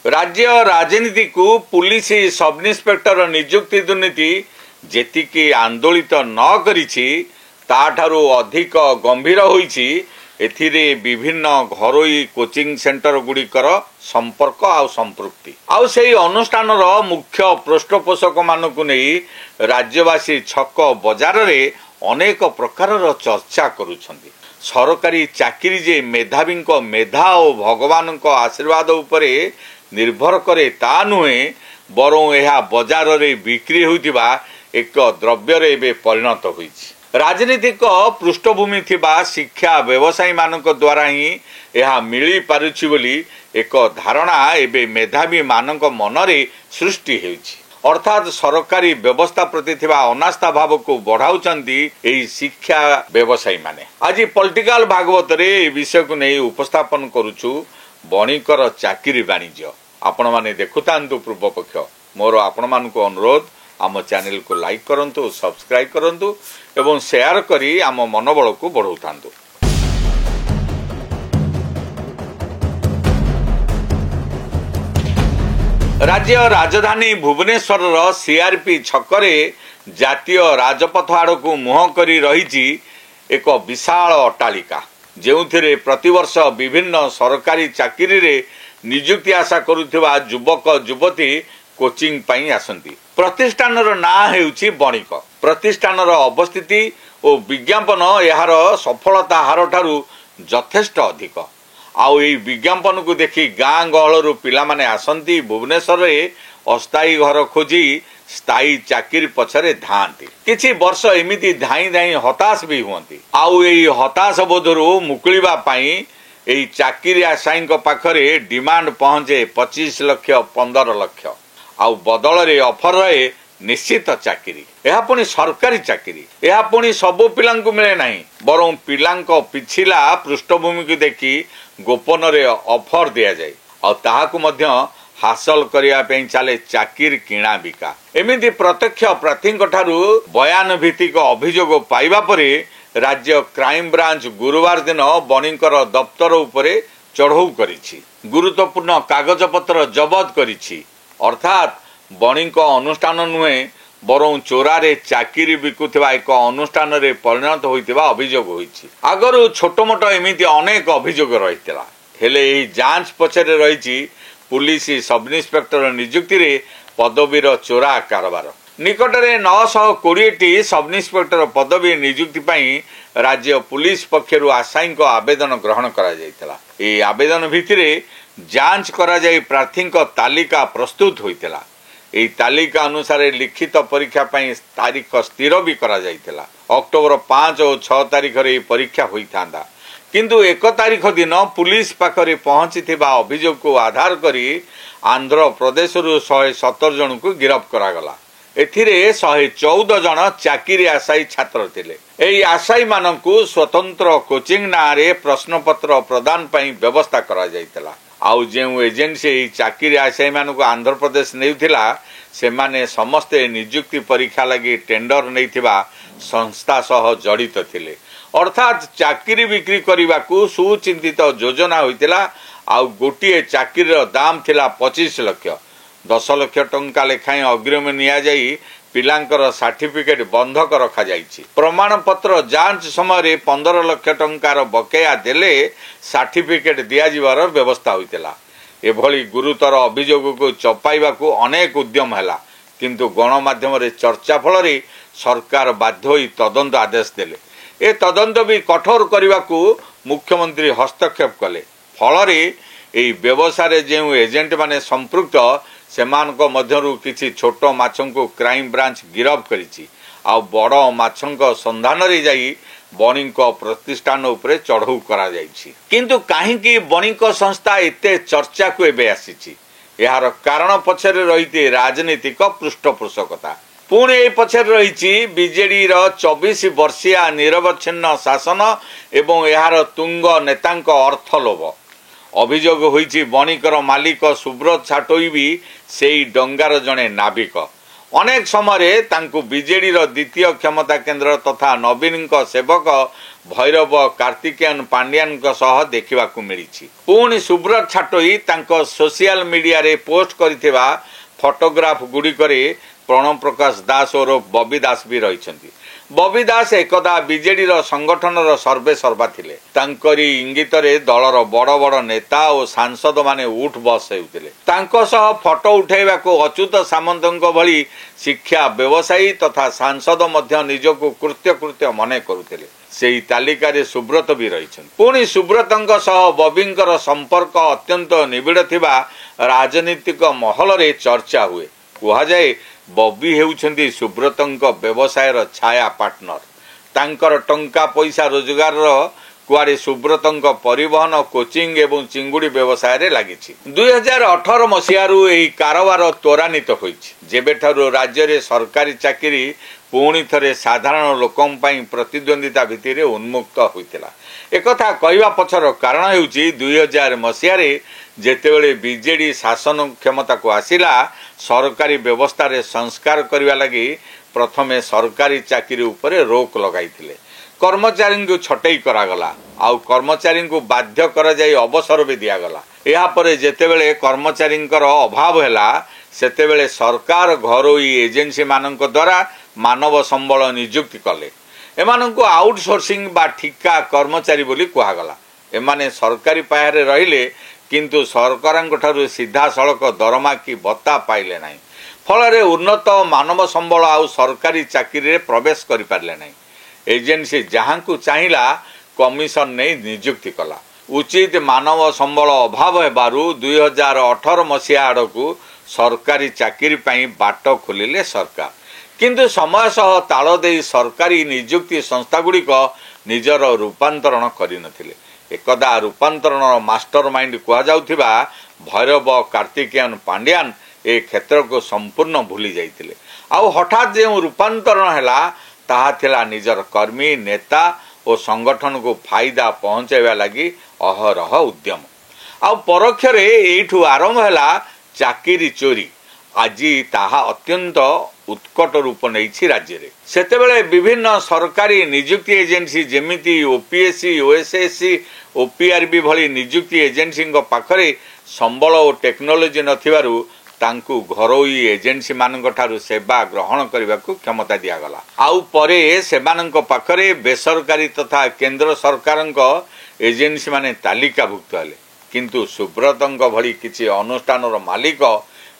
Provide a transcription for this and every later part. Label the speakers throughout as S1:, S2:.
S1: राज्य राजनीति को पुलिस सब इन्स्पेक्टर नियुक्ति दुर्नीति जेतिकी आंदोलित न करिछि ताठारु अधिक गंभीर होइछि एथिरे विभिन्न घरोई कोचिंग सेंटर गुड़िकर संपर्क आ संपृक्ति आउ सेही अनुष्ठान मुख्य पृष्ठपोषक मानकु नहीं राज्यवासी छक बजार रे अनेक प्रकार चर्चा करुछंती। सरकारी चाकरी जे मेधावी मेधा और भगवान आशीर्वाद उपरे निर्भर करे ता नुहे बरं यह बजार रे बिक्री होइतिबा एक द्रव्य रे परिणत होइछि। राजनीतिक पृष्ठभूमि थिबा शिक्षा व्यवसायी मानक द्वारा ही यह मिली पारुछि बोली एक धारणा एबे मेधावी मानक मनरे सृष्टि हेउछि। अर्थात सरकारी व्यवस्था प्रति थिबा अनास्था भाव को बढ़ाउचंती एही शिक्षा व्यवसायी माने। आज पॉलिटिकल भागवत रे ए विषय को नहीं उपस्थापन करूछु बणिकर चाकरी वाणिज्य। आपण माने देखुतांतु पूर्व पक्ष मोर आपण मानको अनुरोध आम चैनल को लाइक करंतु सब्सक्राइब करंतु एवं शेयर करी आम मनोबल को बढ़ाउतांतु। राज्य राजधानी भुवनेश्वर सीआरपी छकरे जातीय राजपथ आड़ को मुह करी रही एक विशाल अट्टालिका जेउथिरे प्रतिवर्ष विभिन्न सरकारी चाकरी रे नियुक्ति आशा करुथिबा युवक युवती कोचिंग पाई आसंती। प्रतिष्ठान ना हेउछि बणिक। प्रतिष्ठान अवस्थिति और विज्ञापन यार सफलता हार ठारू यथेष्ट अधिक। आउ एई विज्ञापन को देखि गाँ गहलरू पिला माने आसंती भुवनेश्वर रे अस्थायी घर खोजी स्थायी चाकरी पछरे धांती। किछि वर्ष एमिति धाई धाई हताश भी हुअंती। आउ एई हताश बोधरू मुकुलिबा पाई एई चाकरी आशायी पाखरे डिमांड पहुंचे 25 लाख 15 लाख आउ बदल रे ऑफर रहे निश्चित चाकरी। यह पुणी सरकारी चाकरी। यह पुणी सबु पिलांकु मिले नहीं बरं पिलांको पिछिला पृष्ठभूमि को देखि गोपन रे ऑफर दिया जाए और ताहाकु मध्य हासिल करिया पे चले चाकरी किणा बिका। एमिति प्रत्यक्ष प्रार्थीଙ୍କ ठारू बयान भित्तिक अभियोग पाइबा परे राज्य क्राइम ब्रांच गुरुवार दिन बणिकर दफ्तर उपरे चढ़ऊ करिछि। गुरुत्वपूर्ण कागज पत्र जबत करिछि। अर्थात बणिक अनुष्ठान नुहे बरं चोरारे चाकरी बिकुथिबा एक अनुष्ठान रे परिणत होइतिबा अभियोग होइछि। आगरु छोटो मोटो एमिति अनेक अभियोग रहितला हेले एही जांच पछरे रहिछि पुलिस सब इन्स्पेक्टर नियुक्ति रे पदवीर चोरा कारबार। निकटरे 920 सब इन्स्पेक्टर पदवी नियुक्ति पाई राज्य पुलिस पक्षरु आशायी आवेदन ग्रहण करा जायतिला। ए आवेदन भितिरे जांच करा जाय प्रार्थी तालिका प्रस्तुत होइतिला। एही तालिका अनुसार लिखित परीक्षा पाई तारीख स्थिर भी करा जायतिला। अक्टोबर 5 और 6 तारीख रे परीक्षा होइथांदा किंतु 1 तारीख दिन पुलिस पाखरे पहुंचीथिबा अभियोग को आधार करी आंध्र प्रदेश रु 117 जन को गिरफ्त करागला। एथिरे 114 जन चाकरी आशायी छात्र थिले। एही आशायी मानकु स्वतंत्र कोचिंग नारे प्रश्नपत्र प्रदान पाई व्यवस्था करा जायतिला। आउ जेउ एजेंसी चाकरी आशायी मानकु आंध्र प्रदेश नेउथिला सेमाने समस्ते नियुक्ति परीक्षा लगी टेंडर नैथिबा संस्था सह जड़ित थिले। अर्थात चाकरी बिक्री करने सुचिंतित योजना होइतिला। आउ गोटे चाकरी दाम थिला 25 लाख 10 लाख टंका लेखाएं अग्रिम निया जाई पिलांकर सर्टिफिकेट बंधक रखा जाइछि। प्रमाण पत्र जांच समय 15 लाख टंकार बकेया देले सर्टिफिकेट दिया जिवार व्यवस्था होइतिला। एभली गुरुतर अभियोग को चपाइबा को अनेक उद्यम हैला किंतु गणमाध्यम रे चर्चा फल सरकार बाध्य होई तदंत आदेश देले। ए तदंत भी कठोर करने को मुख्यमंत्री हस्तक्षेप कले। फल एई व्यवसाय जो एजेंट माने संपृक्त सेमानक मध्यरु किछि छोट माछंको क्राइम ब्रांच गिरफ्त करिछि। आ बड़ माछंक संधान रे जाई बणिक प्रतिष्ठान उपरे चढ़ऊ करा जाइछि। किंतु काहेकि बणिक संस्था एते चर्चा को एबे आसीछि यार कारण पछरे रहिते राजनीतिक पृष्ठपोषकता। पुणे ए पछरे रहिछि बीजेडी रो 24 वर्षीय निरवच्छिन्न शासन एवं यार तुंग नेतांक अर्थ लोभ। अभियोग होइछि बणिकर मालिक सुब्रत छाटोई भी सेई डंगार जणे नाविक। अनेक समय बीजेडी द्वितीय क्षमता केन्द्र तथा नवीन सेवक भैरव कार्तिकेयन पांड्यान देखा मिली। पुणी सुब्रत छाटोई सोशल मीडिया रे पोस्ट करथिबा फोटोग्राफ गुड़िकरे प्रणव प्रकाश दास और बबी दास भी रही। बबी दास एकदा बीजेडी संगठन सर्वे सर्वा थिले। तांकरी इंगित रे दलर बड़ बड़ नेता और सांसद माने उठ बस हेउतिले। तांको सह फोटो उठाइबा को अच्युत सामंतଙ୍କ भली शिक्षा व्यवसायी तथा सांसद मध्य निजको कृत्य मने करुतिले। सेही तालिकारे सुब्रत भी रही। पुणी सुब्रतଙ୍କ सह बबींकर संपर्क अत्यंत निबिड़ थिबा राजनीतिक महल रे चर्चा हुए। कुहा जाए बबी हेउछंती सुब्रतଙ୍କ व्यवसायर छाया पार्टनर। तांकर टंका पैसा रोजगार कुआडे सुब्रतଙ୍କ परिवहन कोचिंग एवं चिंगुड़ी व्यवसाय रे लागिछि। 2018 मसियारू एही कारोबार त्वरान्वित होइछि, जेबेठारू राज्य रे सरकारी चाकरी पुणी थरे साधारण लोकं पई प्रतिद्वंदिता भित्तिरे उन्मुक्त होइतिला। एकथा कहवा पछर कारण हेउछि 2000 मसिया रे जेतेबेले बीजेडी शासन क्षमता को आसिला, सरकारी व्यवस्था रे संस्कार करने लगी प्रथमे सरकारी चाकरी उपरे रोक लगाइथिले। कर्मचारी को छटई करागला, आउ कर्मचारी को बाध्य करा जाई अवसर भी दियागला। या परे जेतेबेले कर्मचारींकर अभाव हैला, सेतेबेले सरकार घरोई एजेंसी मानक द्वारा मानव संबल नियुक्ति कले। एमानंको आउटसोर्सिंग बा ठिका कर्मचारी बोली कुहागला। एमाने सरकारी पायारे रहिले किंतु सरकारंक ठारू सीधा सड़क दरमा की भत्ता पाइले नाही। फल उन्नत मानव संबल आउ सरकारी चाकरी रे प्रवेश करि पारले नाही। एजेंसी जहां को चाहिला कमिशन नहीं नियुक्ति कला। उचित मानव संबल अभाव हेबारु 2018 मसिया आड़कू सरकारी चाकरी पाई बाट खोलिले सरकार। किंतु समय सह ताल दे सरकारी नियुक्ति संस्था गुड़िक निजर रूपांतरण करिनथिले। एकदा रूपांतरण मास्टर माइंड कुहा जाउथिबा भैरव कार्तिकेयन पांड्यान ए क्षेत्र को संपूर्ण भूली जाइतिले। आउ हठात जो रूपांतरण हैला ताहा थिला निजर कर्मी नेता और संगठन को फायदा पहुंचाइबा लगी अहरह उद्यम। आउ परोक्षरे एठू आरंभ हैला चाकरी चोरी। आज ताहा अत्यंत उत्कट रूप नहीं राज्य रे। सेतेबेले विभिन्न सरकारी नियुक्ति एजेंसी जेमिति ओपीएससी ओएसएससी ओपीआरबी भली नियुक्ति एजेंसी पाखरे संबल और टेक्नोलोजी नथिबारु तांकू घरोई एजेंसी मानक ठारू सेवा ग्रहण करने को क्षमता दियागला। आउ परे सेमानंक पाखरे बेसरकारी तथा केंद्र सरकारंक एजेंसी माने तालिकाभुक्त हेले। किंतु सुब्रतंक भली किछि अनुष्ठानर मालिक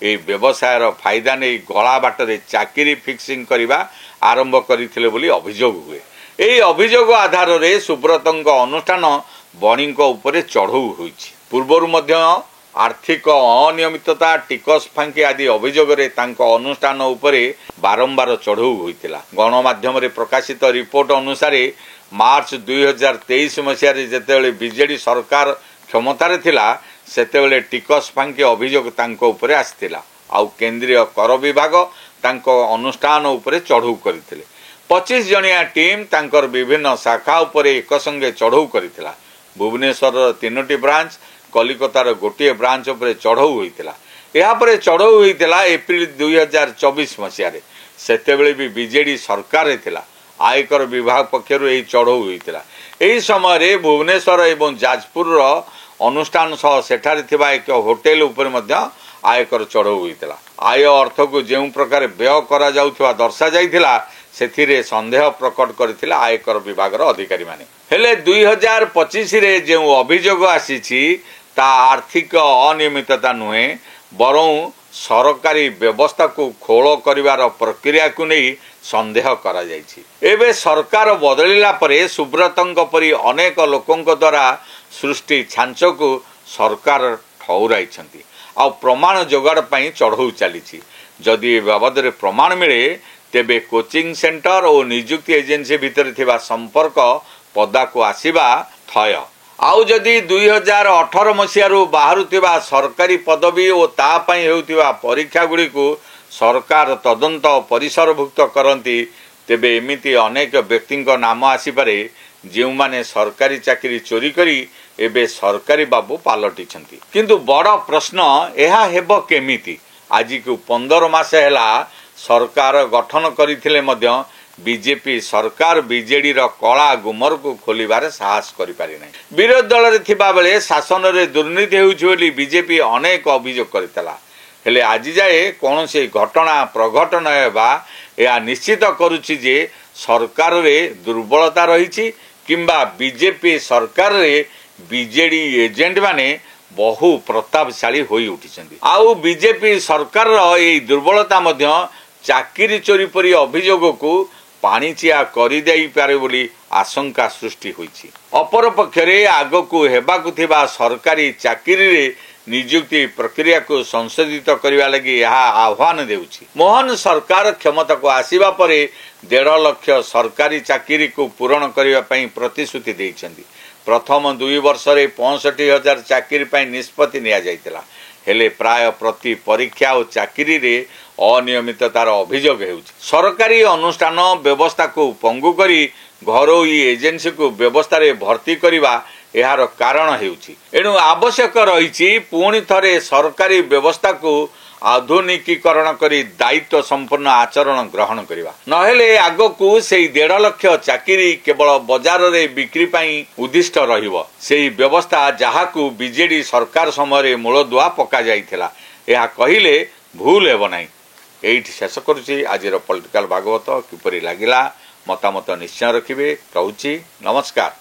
S1: ए व्यवसायर फायदा नहीं गला बाटरे चाकरी फिक्सिंग करने आरंभ करथिले बोली अभियोग हुए। एही अभियोग आधार रे सुब्रतंक अनुष्ठान बणींक उपरे चढ़ऊ होइछि। पूर्वरु मध्य आर्थिक अनियमितता टिकस फांकी आदि अभियोग रे तांको अनुष्ठान उपरे बारंबार चढ़ऊ होइतिला। गणमाध्यम रे प्रकाशित रिपोर्ट अनुसार मार्च 2023 मसिया रे जेतेबेले बीजेडी सरकार क्षमतार थिला, सेतेबेले टिकस फांकी अभियोग तांको उपरे आस्थिला। आउ केंद्रीय कर विभाग तांको अनुष्ठान उपरे चढ़ऊ करथिले। 25 जणिया टीम तांकर विभिन्न शाखा उपरे एक संगे चढ़ऊ करथिला। भुवनेश्वर 3टी ब्रांच, कलिकतार गोटे ब्रांच उपरे चढ़ऊ होइतिला। या परे चढ़ऊ होइतिला एप्रिल 2024 मसिया रे। सेतेबेले भी बीजेडी सरकार थिला। आयकर विभाग पक्षरु एही चढ़ऊ होइतिला। एही समय रे भुवनेश्वर एवं जाजपुर रो अनुष्ठान सह सेठारे थिबा एक होटेल उपरे मध्य आयकर चढ़ऊ होइतिला। आय अर्थ को जेउ प्रकार व्यय करा जाउथवा दर्शा जाइथिला, सेथिरे संदेह प्रकट करथिला आयकर विभाग रो अधिकारी माने। हेले 2025 रे जेउ अभियोग आसीछि ता आर्थिक अनियमितता नुहे, बरं सरकारी व्यवस्था को खोल करिवार प्रक्रिया को नहीं संदेह करा जाइछि। एबे सरकार बदलिला परे सुब्रतंक परी अनेक लोकंक द्वारा सृष्टि छांच को सरकार ठौराइछंती। आ प्रमाण जोगाड़ पई चढ़ऊ चलीछि। जदि बाबद रे प्रमाण मिले तेबे कोचिंग सेंटर और नियुक्ति एजेंसी भितर थिबा संपर्क पदा को आसीबा थय। आउ जदि 2018 मसियारू बाहरुथिबा सरकारी पदवी और ता पई हेउथिबा परीक्षा गुडी को सरकार तदंत परिसरभुक्त करंती, तेबे एमिति अनेक व्यक्तिंक नाम आसीपारे जो माने सरकारी चाकरी चोरी करी एबे सरकारी बाबू पालटिछंती। किंतु बड़ प्रश्न एहा हेबो केमिति। आज को 15 मास हैला सरकार गठन करथिले मध्य बीजेपी सरकार बीजेडी रो कला गुमर को खोलिबारे साहस करि पारि नै। विरोधी दल रे थिबा बेले शासन रे दुर्नीति हेउछि बोली बीजेपी अनेक अभियोग करथिला, हेले आज जाए कौनसी घटना प्रघटन हेबा या निश्चित करुछि जे सरकार रे दुर्बलता रही किंबा बीजेपी सरकार रे बीजेडी एजेंट माने बहु प्रतापशाली होई उठिछन्ति। आउ बीजेपी सरकार रो एई दुर्बलता मध्य चाकरी चोरी परी अभियोग को पाणिचिया करि देई पारे बोली आशंका सृष्टि होईछि। अपर पक्षरे आगकू हेबाकू थिबा सरकारी चाकरी रे नियुक्ति प्रक्रिया को संशोधित करने लगी यह आह्वान देउछि। मोहन सरकार क्षमता को आसीबा परे 1.5 लाख सरकारी चाकरी को पूरण करने पई प्रतिश्रुति देइछन्ति। प्रथम 2 वर्ष रे 65,000 चाकरी पई निष्पत्ति निया जाइतिला, हेले प्राय प्रति परीक्षा और चाकरी रे अनियमिततार अभियोग हेउछि। सरकारी अनुष्ठान व्यवस्था को पंगु करी घरोई एजेंसी को व्यवस्था रे भर्ती करिबा एहार कारण हेउछि। एणु आवश्यक रही पुणी थरे सरकारी व्यवस्था को आधुनिकीकरण करी दायित्व संपन्न आचरण ग्रहण करवा, नहेले आगकू सेई 1.5 लाख चाकरी केवल बाजार रे बिक्री पई उद्दिष्ट रहिबो। सेई व्यवस्था जहाकू बीजेडी सरकार समय मूलदुआ पका जाइथिला, एहा कहिले भूल हेबो नाही। एइठी शेष करूछि आजिर पॉलिटिकल भागवत। किपरि लागिला मतामत निश्चय रखिबे। रहूछि, नमस्कार।